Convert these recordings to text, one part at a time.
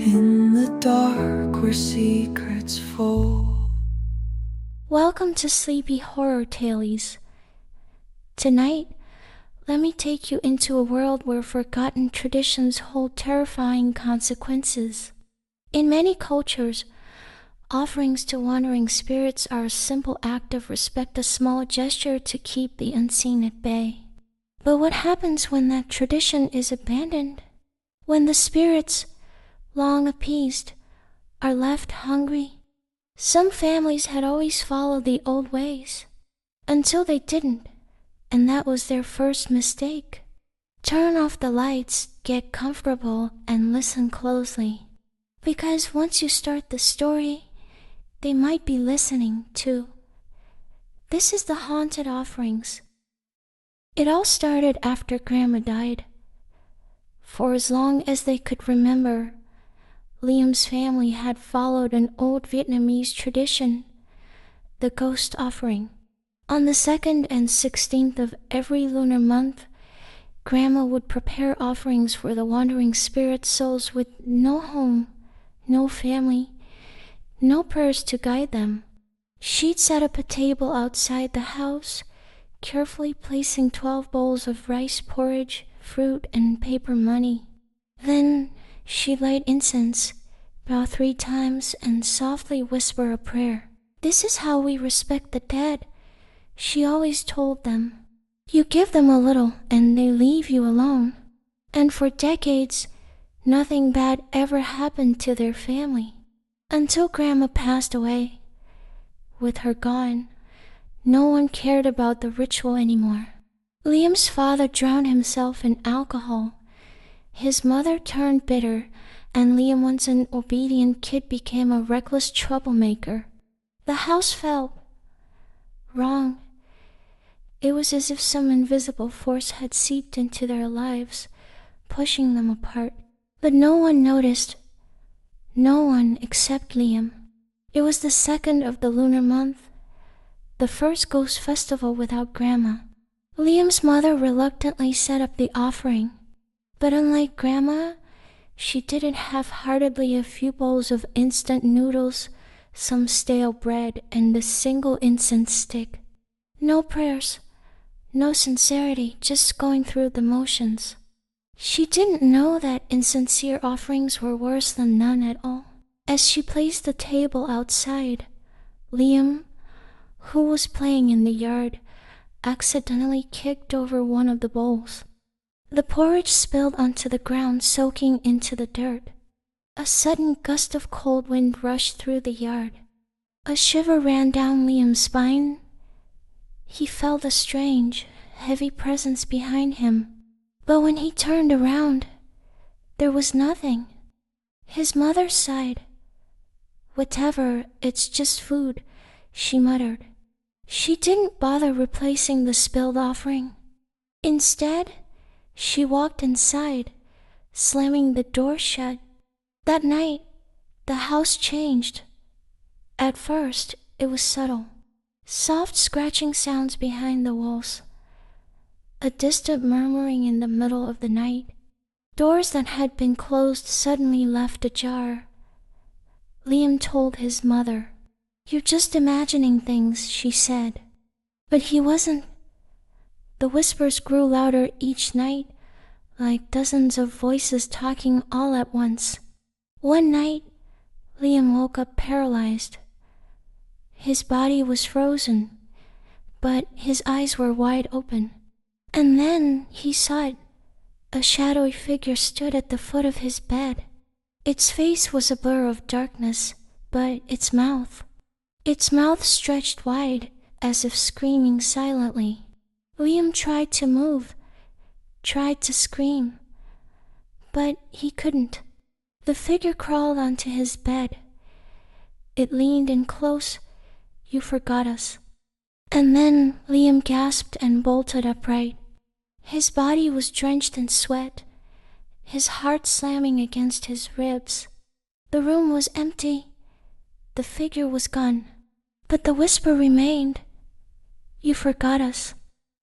in the dark where secrets fall. Welcome to Sleepy Horror Tales. Tonight, let me take you into a world where forgotten traditions hold terrifying consequences. In many cultures, offerings to wandering spirits are a simple act of respect, a small gesture to keep the unseen at bay. But what happens when that tradition is abandoned? When the spirits, long appeased, are left hungry? Some families had always followed the old ways, until they didn't, and that was their first mistake. Turn off the lights, get comfortable, and listen closely. Because once you start the story, they might be listening too. This is the haunted offerings. It all started after Grandma died. For as long as they could remember, Liam's family had followed an old Vietnamese tradition, the ghost offering. On the 2nd and 16th of every lunar month, Grandma would prepare offerings for the wandering spirit souls with no home, no family, no prayers to guide them. She'd set up a table outside the house, carefully placing 12 bowls of rice porridge, fruit, and paper money. Then she'd light incense, bow 3 times, and softly whisper a prayer. "This is how we respect the dead," she always told them. "You give them a little, and they leave you alone." And for decades, nothing bad ever happened to their family. Until Grandma passed away. With her gone, no one cared about the ritual anymore. Liam's father drowned himself in alcohol. His mother turned bitter, and Liam, once an obedient kid, became a reckless troublemaker. The house felt wrong. It was as if some invisible force had seeped into their lives, pushing them apart. But no one noticed. No one except Liam. It was the 2nd of the lunar month, the first ghost festival without Grandma. Liam's mother reluctantly set up the offering. But unlike Grandma, she didn't half-heartedly a few bowls of instant noodles, some stale bread, and a single incense stick. No prayers, no sincerity, just going through the motions. She didn't know that insincere offerings were worse than none at all. As she placed the table outside, Liam, who was playing in the yard, accidentally kicked over one of the bowls. The porridge spilled onto the ground, soaking into the dirt. A sudden gust of cold wind rushed through the yard. A shiver ran down Liam's spine. He felt a strange, heavy presence behind him. But when he turned around, there was nothing. His mother sighed. "Whatever, it's just food," she muttered. She didn't bother replacing the spilled offering. Instead, she walked inside, slamming the door shut. That night, the house changed. At first, it was subtle. Soft scratching sounds behind the walls. A distant murmuring in the middle of the night. Doors that had been closed suddenly left ajar. Liam told his mother. "You're just imagining things," she said. But he wasn't. The whispers grew louder each night, like dozens of voices talking all at once. One night, Liam woke up paralyzed. His body was frozen, but his eyes were wide open. And then he saw it. A shadowy figure stood at the foot of his bed. Its face was a blur of darkness, but its mouth stretched wide, as if screaming silently. Liam tried to move, tried to scream, but he couldn't. The figure crawled onto his bed. It leaned in close. "You forgot us." And then Liam gasped and bolted upright. His body was drenched in sweat, his heart slamming against his ribs. The room was empty. The figure was gone. But the whisper remained. "You forgot us."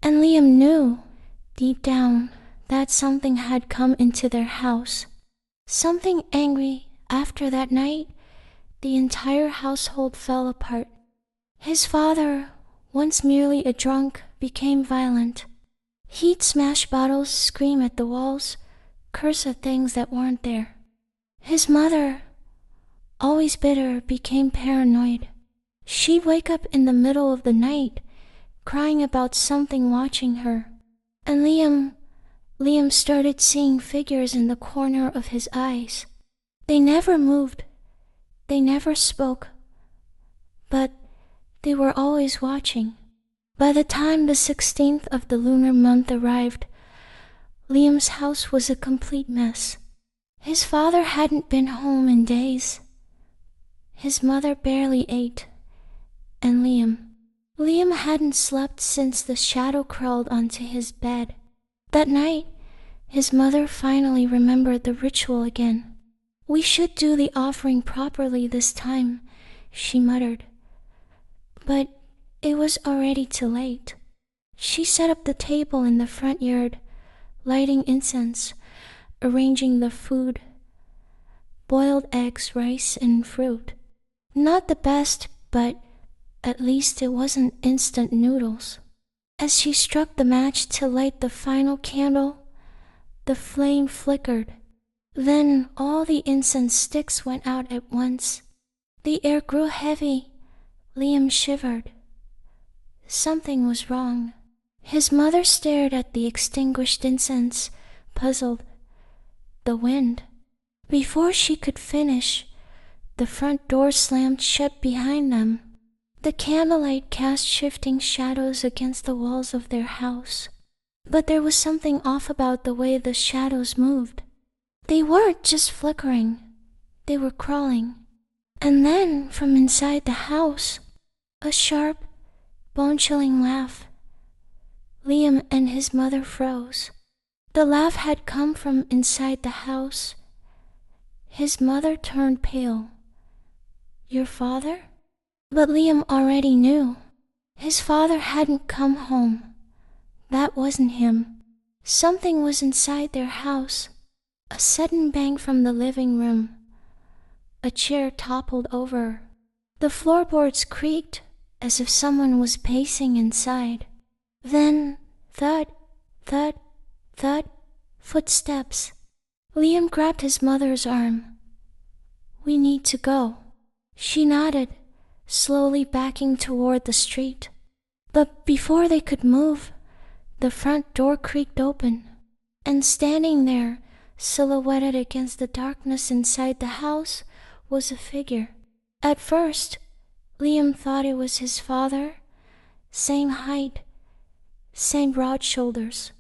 And Liam knew, deep down, that something had come into their house. Something angry, After that night, the entire household fell apart. His father, once merely a drunk, became violent. He'd smash bottles, scream at the walls, curse at things that weren't there. His mother, always bitter, became paranoid. She'd wake up in the middle of the night, crying about something watching her. And Liam started seeing figures in the corner of his eyes. They never moved, they never spoke, but they were always watching. By the time the 16th of the lunar month arrived, Liam's house was a complete mess. His father hadn't been home in days. His mother barely ate. And Liam hadn't slept since the shadow crawled onto his bed. That night, his mother finally remembered the ritual again. "We should do the offering properly this time," she muttered. But it was already too late. She set up the table in the front yard, lighting incense, arranging the food: boiled eggs, rice, and fruit. Not the best, but at least it wasn't instant noodles. As she struck the match to light the final candle, the flame flickered. Then all the incense sticks went out at once. The air grew heavy. Liam shivered. Something was wrong. His mother stared at the extinguished incense, puzzled. The wind. Before she could finish, the front door slammed shut behind them. The candlelight cast shifting shadows against the walls of their house. But there was something off about the way the shadows moved. They weren't just flickering, they were crawling. And then, from inside the house, a sharp, bone-chilling laugh. Liam and his mother froze. The laugh had come from inside the house. His mother turned pale. "Your father?" But Liam already knew. His father hadn't come home. That wasn't him. Something was inside their house. A sudden bang from the living room. A chair toppled over. The floorboards creaked as if someone was pacing inside. Then thud, thud, thud, footsteps. Liam grabbed his mother's arm. "We need to go." She nodded, slowly backing toward the street. But before they could move, the front door creaked open, and standing there, silhouetted against the darkness inside the house, was a figure. At first, Liam thought it was his father. Same height, same broad shoulders.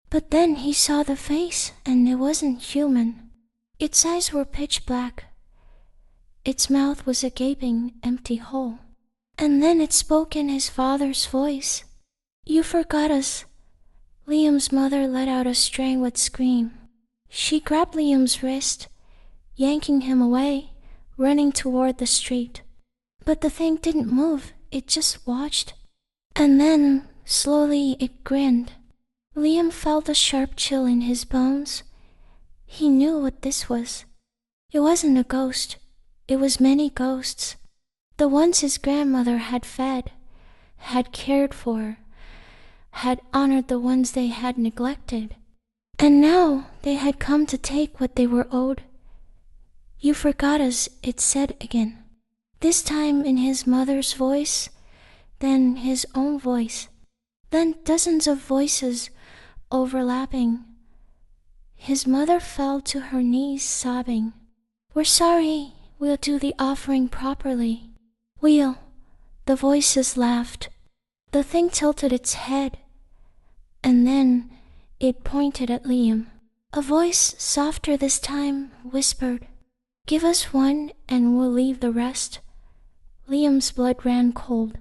But then he saw the face, and it wasn't human. Its eyes were pitch black. Its mouth was a gaping, empty hole. And then it spoke in his father's voice. "You forgot us." Liam's mother let out a strangled scream. She grabbed Liam's wrist, yanking him away, running toward the street. But the thing didn't move, it just watched. And then, slowly, it grinned. Liam felt a sharp chill in his bones. He knew what this was. It wasn't a ghost. It was many ghosts. The ones his grandmother had fed, had cared for, had honored the ones they had neglected. And now they had come to take what they were owed. "You forgot us," it said again. This time in his mother's voice, then his own voice, then dozens of voices overlapping. His mother fell to her knees sobbing. "We're sorry. We'll do the offering properly." The voices laughed. The thing tilted its head, and then it pointed at Liam. A voice, softer this time, whispered, "Give us one and we'll leave the rest." Liam's blood ran cold.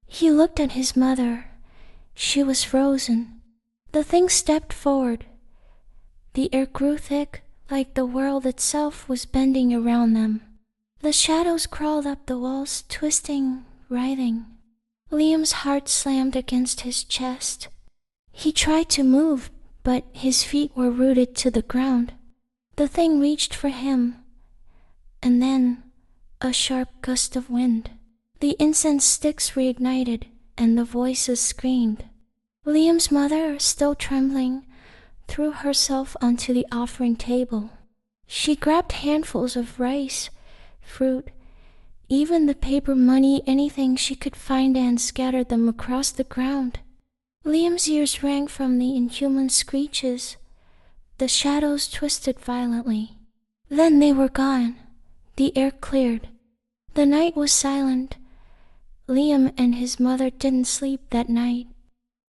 He looked at his mother. She was frozen. The thing stepped forward. The air grew thick, like the world itself was bending around them. The shadows crawled up the walls, twisting, writhing. Liam's heart slammed against his chest. He tried to move, but his feet were rooted to the ground. The thing reached for him. And then, a sharp gust of wind. The incense sticks reignited, and the voices screamed. Liam's mother, still trembling, threw herself onto the offering table. She grabbed handfuls of rice, fruit, even the paper money, anything she could find, and scattered them across the ground. Liam's ears rang from the inhuman screeches. The shadows twisted violently. Then they were gone. The air cleared. The night was silent. Liam and his mother didn't sleep that night.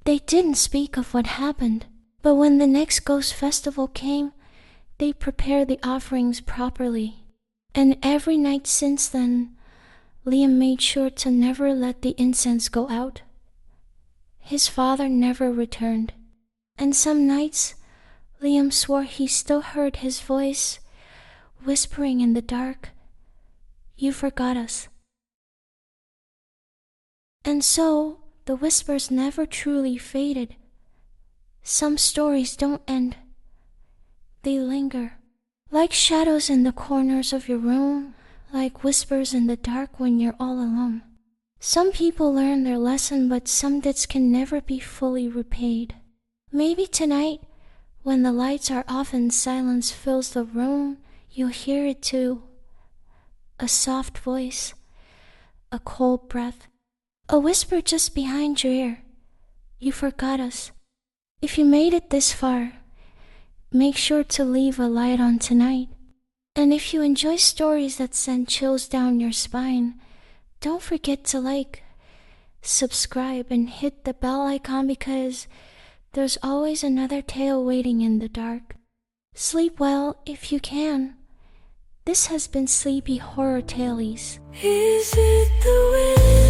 They didn't speak of what happened, but when the next ghost festival came, they prepared the offerings properly. And every night since then, Liam made sure to never let the incense go out. His father never returned, and some nights Liam swore he still heard his voice whispering in the dark, "You forgot us." And so the whispers never truly faded. Some stories don't end. They linger, like shadows in the corners of your room, like whispers in the dark when you're all alone. Some people learn their lesson, but some debts can never be fully repaid. Maybe tonight, when the lights are off and silence fills the room, you'll hear it too. A soft voice, a cold breath, a whisper just behind your ear. You forgot us. If you made it this far, make sure to leave a light on tonight. And if you enjoy stories that send chills down your spine, don't forget to like, subscribe, and hit the bell icon, because there's always another tale waiting in the dark. Sleep well if you can. This has been Sleepy Horror Tales. Is it the wind?